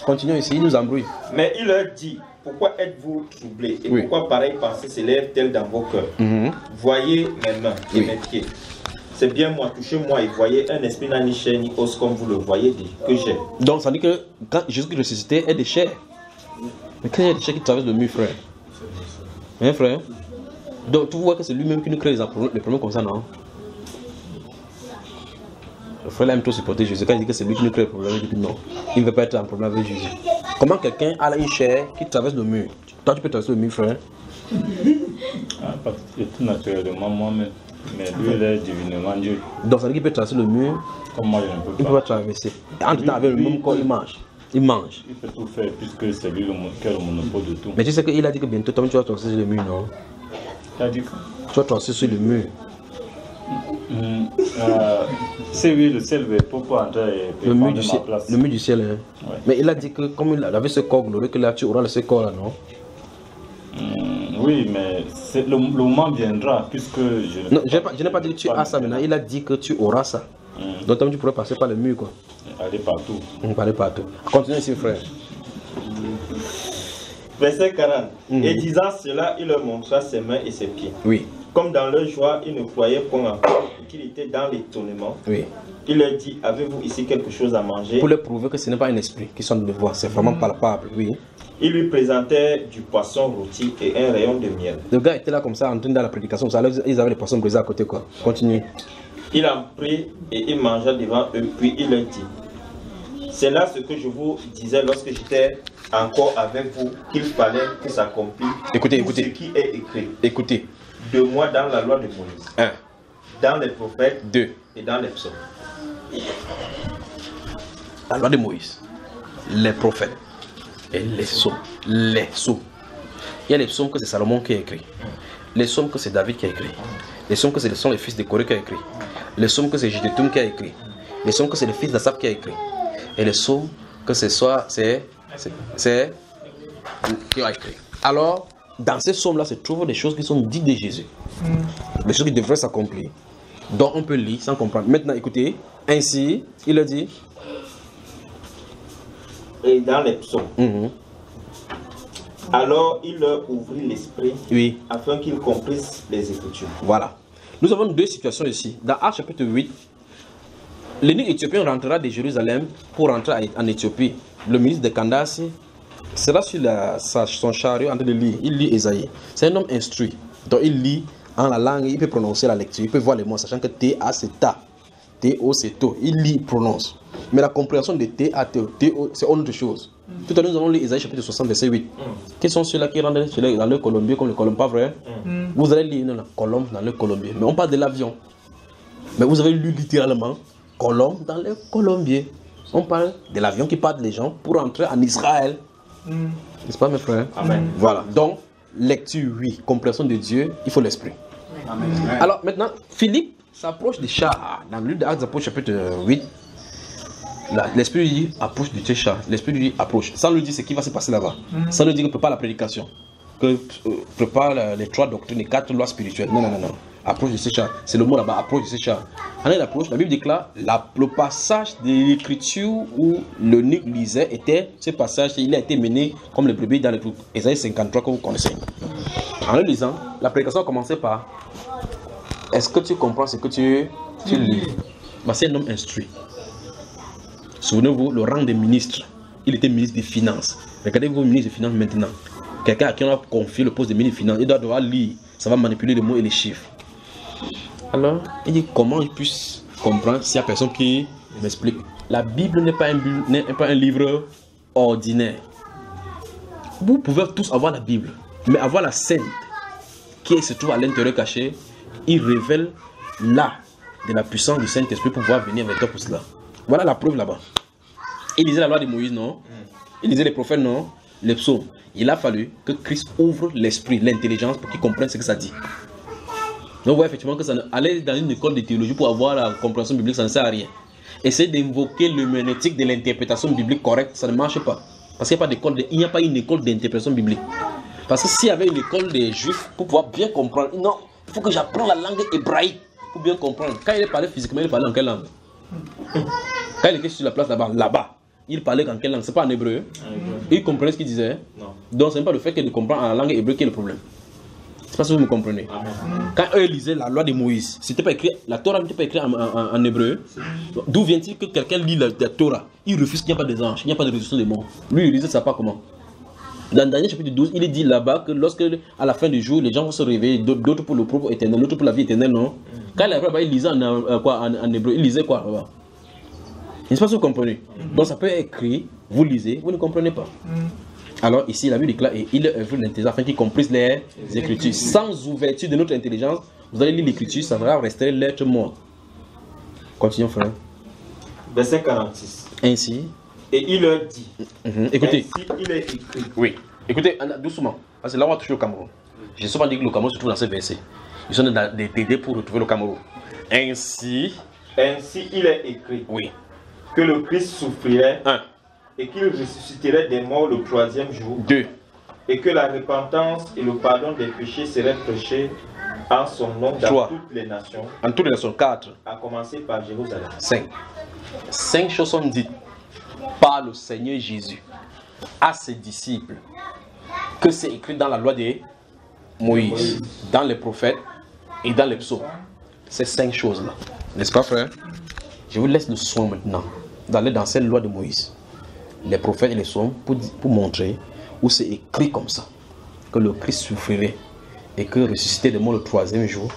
Continuons ici, il nous embrouille. Mais il leur dit, pourquoi êtes-vous troublés? Et pourquoi pareille pensée s'élève-t-elle dans vos cœurs? Voyez mes mains et mes pieds. C'est bien moi, touchez-moi et voyez, un esprit n'a ni chair ni os comme vous le voyez que j'ai. Donc ça dit que quand Jésus ressuscité est des chairs. Mais quand il y a des chairs qui traversent le mur, frère. Hein, frère? Donc tu vois que c'est lui-même qui nous crée les problèmes comme ça, non? Le frère aime trop supporter Jésus. Quand il dit que c'est lui qui nous crée les problèmes, il dit que non. Il ne veut pas être en problème avec Jésus. Comment quelqu'un a une chair qui traverse le mur? Toi tu peux traverser le mur, frère? Parce que tout naturellement moi-même. Mais lui, il est divinement Dieu. Donc ça veut dire qu'il peut traverser le mur. Comme moi, je ne peux pas. Il ne peut pas traverser. En tout temps, avec le même corps, il mange. Il mange. Il peut tout faire puisque c'est lui qui a le monopole de tout. Mais tu sais qu'il a dit que bientôt, toi, tu vas traverser le mur, non? Il a dit que tu vas traverser sur le mur. C'est lui le ciel pour entrer et prendre ma place. Le mur du ciel, hein? Mais il a dit que comme il avait ce corps glorieux, que là tu auras ce corps là, non? Oui, mais le moment viendra, puisque je... Non, je n'ai pas dit que tu as ça maintenant, il a dit que tu auras ça. Donc tu pourrais passer par le mur, quoi. Aller partout. Aller partout. Continue ici, frère. Verset 40. Et disant cela, il leur montra ses mains et ses pieds. Oui. Comme dans leur joie, ils ne croyaient point encore qu'il était dans l'étonnement. Oui. Il leur dit, avez-vous ici quelque chose à manger? Pour leur prouver que ce n'est pas un esprit qui sonne de voix, c'est vraiment palpable, oui. Il lui présentait du poisson rôti et un rayon de miel. Le gars était là comme ça, en train de la prédication, ça, ils avaient les poissons brisés à côté, quoi. Continue. Il en prit et il mangea devant eux, puis il leur dit, c'est là ce que je vous disais lorsque j'étais encore avec vous, qu'il fallait que s'accomplisse écoutez. ce qui est écrit. Écoutez. De moi dans la loi de Moïse. 1. Dans les prophètes. 2. Et dans les psaumes. La loi de Moïse, les prophètes et les psaumes. Les psaumes. Il y a les psaumes que c'est Salomon qui a écrit. Les psaumes que c'est David qui a écrit. Les psaumes que ce sont les fils de Corée qui a écrit. Les psaumes que c'est Jéduthun qui a écrit. Les psaumes que c'est le fils d'Asaph qui a écrit. Et les psaumes que c'est qui a écrit. Alors, dans ces psaumes-là se trouvent des choses qui sont dites de Jésus. Des choses qui devraient s'accomplir. Donc on peut lire sans comprendre. Maintenant, écoutez. Ainsi, il a dit. Et dans les psaumes. Alors il leur ouvrit l'esprit, oui, afin qu'ils comprissent les Écritures. Voilà. Nous avons deux situations ici. Dans Actes chapitre 8, l'eunuque éthiopien rentrera de Jérusalem pour rentrer en Éthiopie. Le ministre de Candace sera sur son chariot en train de lire. Il lit Ésaïe. C'est un homme instruit. Donc il lit en la langue, il peut prononcer la lecture, il peut voir les mots, sachant que T-A c'est ta, T-O c'est to. Il lit, il prononce. Mais la compréhension de T-A, T-O c'est autre chose. Tout à l'heure nous avons lu Ésaïe chapitre 60 verset 8. Quels sont ceux-là qui rentrent dans le colombier comme le colombe, pas vrai? Vous allez lire la colombe dans le colombier. Mais on parle de l'avion. Mais vous avez lu littéralement colombe dans le colombier. On parle de l'avion qui part les gens pour entrer en Israël. N'est-ce pas mes frères? Amen. Voilà. Donc, lecture oui, compréhension de Dieu, il faut l'esprit. Amen. Alors maintenant, Philippe s'approche des chars. Dans le livre d'Actes apôtres chapitre 8, l'esprit lui dit approche de tes chars. L'esprit lui dit approche. Sans lui dire ce qui va se passer là-bas. Sans lui dire que prépare la prédication. Que prépare les 3 doctrines, les 4 lois spirituelles. Non. Approche de ces chars. C'est le mot là-bas, approche de ces chars. En approche, la Bible déclare le passage de l'écriture où l'eunuque lisait était ce passage, il a été mené comme le brebis dans le truc. Ésaïe 53 que vous connaissez. En le lisant, la prédication a commencé par est-ce que tu comprends ce que tu lis? C'est un homme instruit. Souvenez-vous, le rang des ministres, il était ministre des Finances. Regardez-vous, ministre des Finances maintenant. Quelqu'un à qui on a confié le poste de ministre des Finances, il doit devoir lire, ça va manipuler les mots et les chiffres. Alors, il dit comment il puisse comprendre s'il y a personne qui m'explique. La Bible n'est pas un livre ordinaire. Vous pouvez tous avoir la Bible, mais avoir la Sainte qui se trouve à l'intérieur caché, il révèle là de la puissance du Saint-Esprit pour pouvoir venir avec toi pour cela. Voilà la preuve là-bas. Il lisait la loi de Moïse, non? Il lisait les prophètes, non? Les psaumes. Il a fallu que Christ ouvre l'esprit, l'intelligence pour qu'il comprenne ce que ça dit. Donc, vous voyez effectivement que aller dans une école de théologie pour avoir la compréhension biblique, ça ne sert à rien. Essayer d'invoquer l'herméneutique de l'interprétation biblique correcte, ça ne marche pas. Parce qu'il n'y a pas une école d'interprétation biblique. Parce que s'il y avait une école des juifs pour pouvoir bien comprendre, non, il faut que j'apprenne la langue hébraïque pour bien comprendre. Quand il parlait physiquement, il parlait en quelle langue? Quand il était sur la place là-bas, il parlait en quelle langue? C'est pas en hébreu. Il comprenait ce qu'il disait. Non. Donc ce n'est pas le fait qu'il comprend en langue hébreu qui est le problème. C'est pas si vous me comprenez. Quand eux lisaient la loi de Moïse, c'était pas écrit, la Torah n'était pas écrite en hébreu. D'où vient-il que quelqu'un lit la Torah? Il refuse qu'il n'y a pas des anges, il n'y a pas de résurrection des morts. Lui, il lisait ça pas comment? Dans Daniel chapitre 12, il est dit là-bas que lorsque, à la fin du jour, les gens vont se réveiller, d'autres pour le propre éternel, d'autres pour la vie éternelle, non? Quand il arrive, il lisait en hébreu, il lisait quoi là-bas? Je ne sais pas si vous comprenez. Donc ça peut être écrit, vous lisez, vous ne comprenez pas. Alors ici, la Bible déclare, et il est œuvré l'intelligence afin qu'il comprenne les Écritures. Sans ouverture de notre intelligence, vous allez lire l'Écriture, ça va rester l'être mort. Continuons, frère. Verset 46. Ainsi. Et il leur dit. Écoutez. Ainsi, il est écrit. Oui. Écoutez, doucement. Parce que là, on va toucher au Cameroun. J'ai souvent dit que le Cameroun se trouve dans ce verset. Ils sont des TD pour retrouver le Cameroun. Ainsi, il est écrit. Oui. Que le Christ souffrirait. 1. Et qu'il ressusciterait des morts le 3e jour. 2. et que la repentance et le pardon des péchés seraient prêchés en son nom dans toutes les nations. En toutes les nations, 4. À commencer par Jérusalem. 5. 5 choses sont dites par le Seigneur Jésus à ses disciples, que c'est écrit dans la loi de Moïse, dans les prophètes et dans les psaumes. Ces 5 choses-là. N'est-ce pas, frère? Je vous laisse le soin maintenant d'aller dans cette loi de Moïse, les prophètes et les psaumes, pour montrer où c'est écrit comme ça, que le Christ souffrirait et que ressuscité de mort le 3e jour,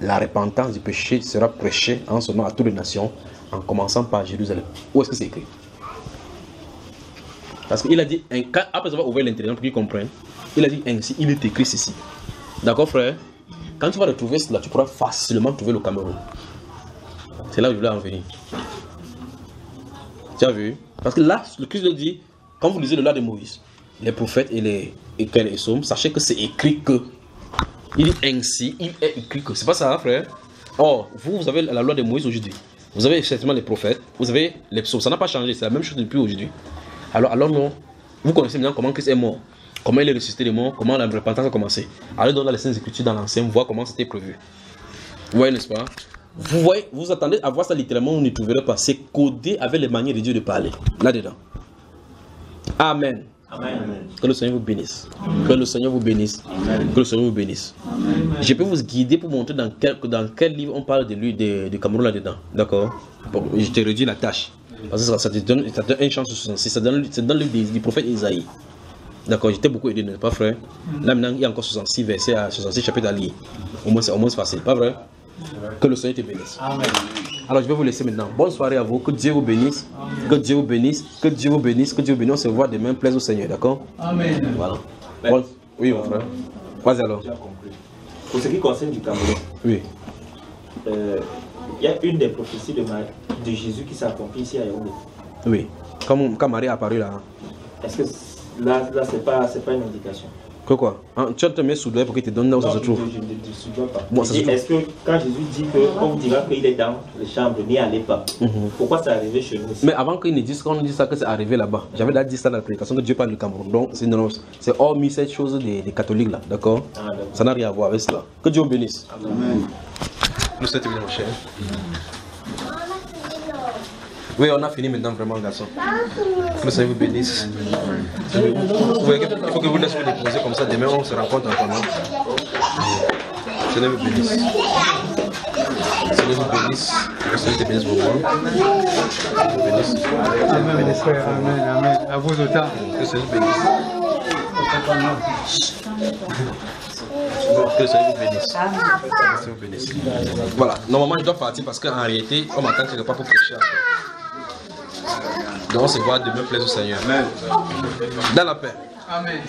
la repentance du péché sera prêchée en son nom à toutes les nations, en commençant par Jérusalem. Où est-ce que c'est écrit? Parce qu'il a dit, après avoir ouvert l'intelligence pour qu'ils comprennent, il a dit ainsi, il est écrit ceci. D'accord, frère? Quand tu vas retrouver cela, tu pourras facilement trouver le Cameroun. C'est là où je voulais en venir. Tu as vu? Parce que là, le Christ le dit, quand vous lisez le loi de Moïse, les prophètes et les psaumes, sachez que c'est écrit que. Il dit ainsi, il est écrit que. C'est pas ça, hein, frère? Or, vous avez la loi de Moïse aujourd'hui. Vous avez effectivement les prophètes, vous avez les psaumes. Ça n'a pas changé, c'est la même chose depuis aujourd'hui. Alors non, vous connaissez maintenant comment Christ est mort, comment il est ressuscité des morts, comment la repentance a commencé. Allez dans les Saintes Écritures, dans l'Ancien, voir comment c'était prévu. Vous voyez, n'est-ce pas? Vous voyez, vous attendez à voir ça littéralement, vous ne trouverez pas. C'est codé avec les manières de Dieu de parler, là-dedans. Amen. Amen. Que le Seigneur vous bénisse. Que le Seigneur vous bénisse. Que le Seigneur vous bénisse. Je peux vous guider pour montrer dans quel livre on parle de lui, du Cameroun là-dedans. D'accord? Bon, je te redis la tâche. Parce que ça te donne une chance sur 66. C'est dans le livre du prophète Isaïe. D'accord? J'étais beaucoup aidé, n'est-ce pas, frère? Là maintenant, il y a encore 66 versets à 66 chapitres à lire. Au moins c'est facile, pas vrai? Que le Seigneur te bénisse. Amen. Alors je vais vous laisser maintenant. Bonne soirée à vous. Que Dieu vous bénisse. Que Dieu vous bénisse. Que Dieu vous bénisse. Que Dieu vous bénisse. On se voit demain. Plaise au Seigneur. D'accord? Amen. Voilà. Bon. Oui, mon frère. Vas-y alors. Pour ce qui concerne du Cameroun, oui. Il y a une des prophéties de Jésus qui s'accomplit ici à Yaoundé. Oui. Quand Marie est apparue là. Est-ce que là c'est pas une indication? Que quoi? Tu as te mis sous doigt pour qu'il te donne là où ça se trouve? Je ne sous doigt pas. Bon, est-ce que quand Jésus dit qu'on vous dira qu'il est dans les chambres, n'y allez pas, pourquoi c'est arrivé chez nous? Mais avant qu'il ne dise qu'on dit ça, que c'est arrivé là-bas, j'avais déjà dit ça dans la prédication que Dieu parle du Cameroun. Donc c'est hormis cette chose des catholiques là, d'accord? Ça n'a rien à voir avec cela. Que Dieu vous bénisse. Amen. Nous sommes bien, mon cher. Oui, on a fini maintenant, vraiment, garçon. Que le Seigneur vous bénisse. Il faut que vous laissez vous déposer comme ça. Demain, on se rencontre encore. Seigneur vous bénisse. Seigneur vous bénisse. Que le Seigneur te bénisse beaucoup. Vous bénisse. Amen, frère. Amen, amen. À vous autant. Que le Seigneur vous bénisse. Que le Seigneur vous bénisse. Que le Seigneur vous bénisse. Voilà. Normalement, je dois partir parce qu'en réalité, on m'attend quelque part pour prêcher encore. Donc on se voit demain, plaise au Seigneur. Amen. Dans la paix. Amen.